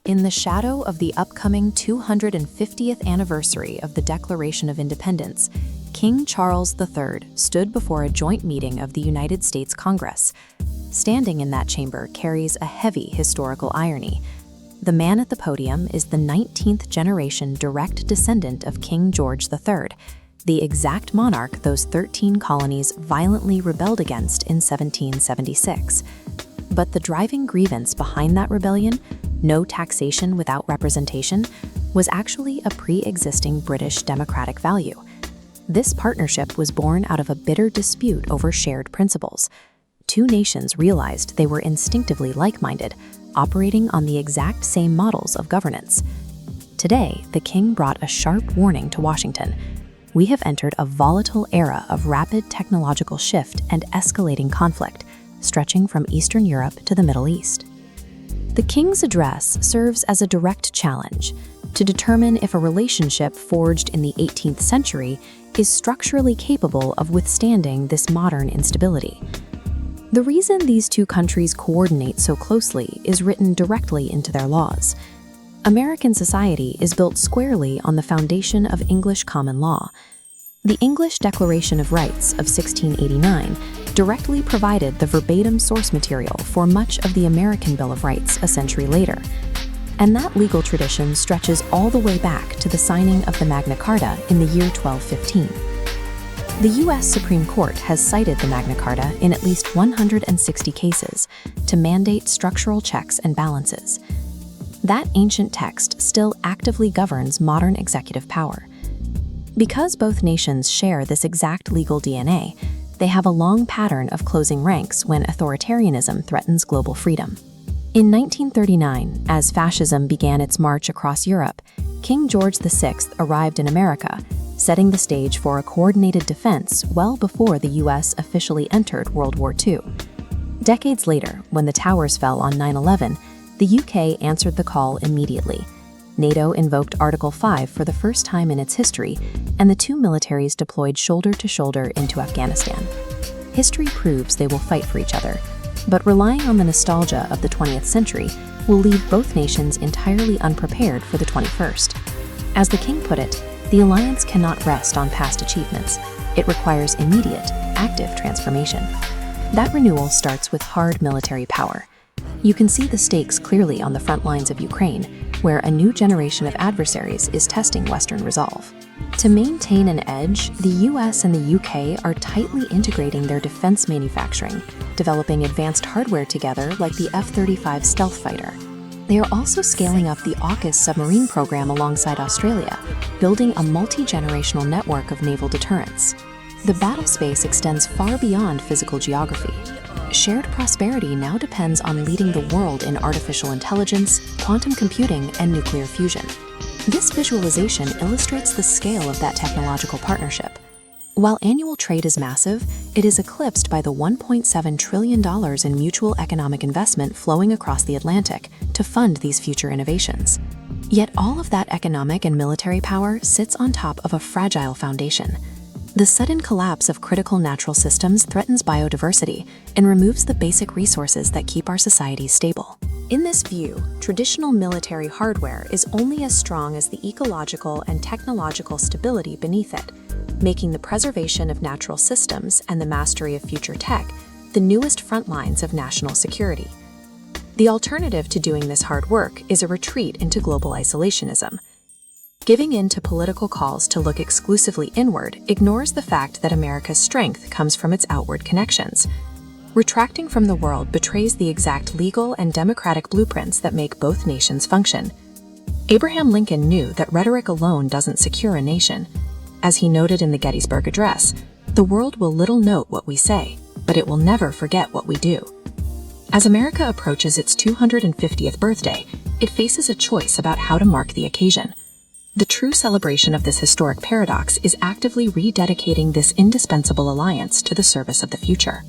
In the shadow of the upcoming 250th anniversary of the Declaration of Independence, King Charles III stood before a joint meeting of the United States Congress. Standing in that chamber carries a heavy historical irony. The man at the podium is the 19th generation direct descendant of King George III, the exact monarch those 13 colonies violently rebelled against in 1776. But the driving grievance behind that rebellion, no taxation without representation, was actually a pre-existing British democratic value. This partnership was born out of a bitter dispute over shared principles. Two nations realized they were instinctively like-minded, operating on the exact same models of governance. Today, the king brought a sharp warning to Washington. We have entered a volatile era of rapid technological shift and escalating conflict, stretching from Eastern Europe to the Middle East. The king's address serves as a direct challenge to determine if a relationship forged in the 18th century is structurally capable of withstanding this modern instability. The reason these two countries coordinate so closely is written directly into their laws. American society is built squarely on the foundation of English common law. The English Declaration of Rights of 1689 directly provided the verbatim source material for much of the American Bill of Rights a century later. And that legal tradition stretches all the way back to the signing of the Magna Carta in the year 1215. The U.S. Supreme Court has cited the Magna Carta in at least 160 cases to mandate structural checks and balances. That ancient text still actively governs modern executive power. Because both nations share this exact legal DNA, they have a long pattern of closing ranks when authoritarianism threatens global freedom. In 1939, as fascism began its march across Europe, King George VI arrived in America, setting the stage for a coordinated defense well before the U.S. officially entered World War II. Decades later, when the towers fell on 9/11, the UK answered the call immediately. NATO invoked Article 5 for the first time in its history, and the two militaries deployed shoulder to shoulder into Afghanistan. History proves they will fight for each other, but relying on the nostalgia of the 20th century will leave both nations entirely unprepared for the 21st. As the king put it, the alliance cannot rest on past achievements. It requires immediate, active transformation. That renewal starts with hard military power. You can see the stakes clearly on the front lines of Ukraine, where a new generation of adversaries is testing Western resolve. To maintain an edge, the US and the UK are tightly integrating their defense manufacturing, developing advanced hardware together like the F-35 stealth fighter. They are also scaling up the AUKUS submarine program alongside Australia, building a multi-generational network of naval deterrence. The battle space extends far beyond physical geography. Shared prosperity now depends on leading the world in artificial intelligence, quantum computing, and nuclear fusion. This visualization illustrates the scale of that technological partnership. While annual trade is massive, it is eclipsed by the $1.7 trillion in mutual economic investment flowing across the Atlantic to fund these future innovations. Yet all of that economic and military power sits on top of a fragile foundation. The sudden collapse of critical natural systems threatens biodiversity and removes the basic resources that keep our societies stable. In this view, traditional military hardware is only as strong as the ecological and technological stability beneath it, making the preservation of natural systems and the mastery of future tech the newest front lines of national security. The alternative to doing this hard work is a retreat into global isolationism. Giving in to political calls to look exclusively inward ignores the fact that America's strength comes from its outward connections. Retracting from the world betrays the exact legal and democratic blueprints that make both nations function. Abraham Lincoln knew that rhetoric alone doesn't secure a nation. As he noted in the Gettysburg Address, the world will little note what we say, but it will never forget what we do. As America approaches its 250th birthday, it faces a choice about how to mark the occasion. The true celebration of this historic paradox is actively rededicating this indispensable alliance to the service of the future.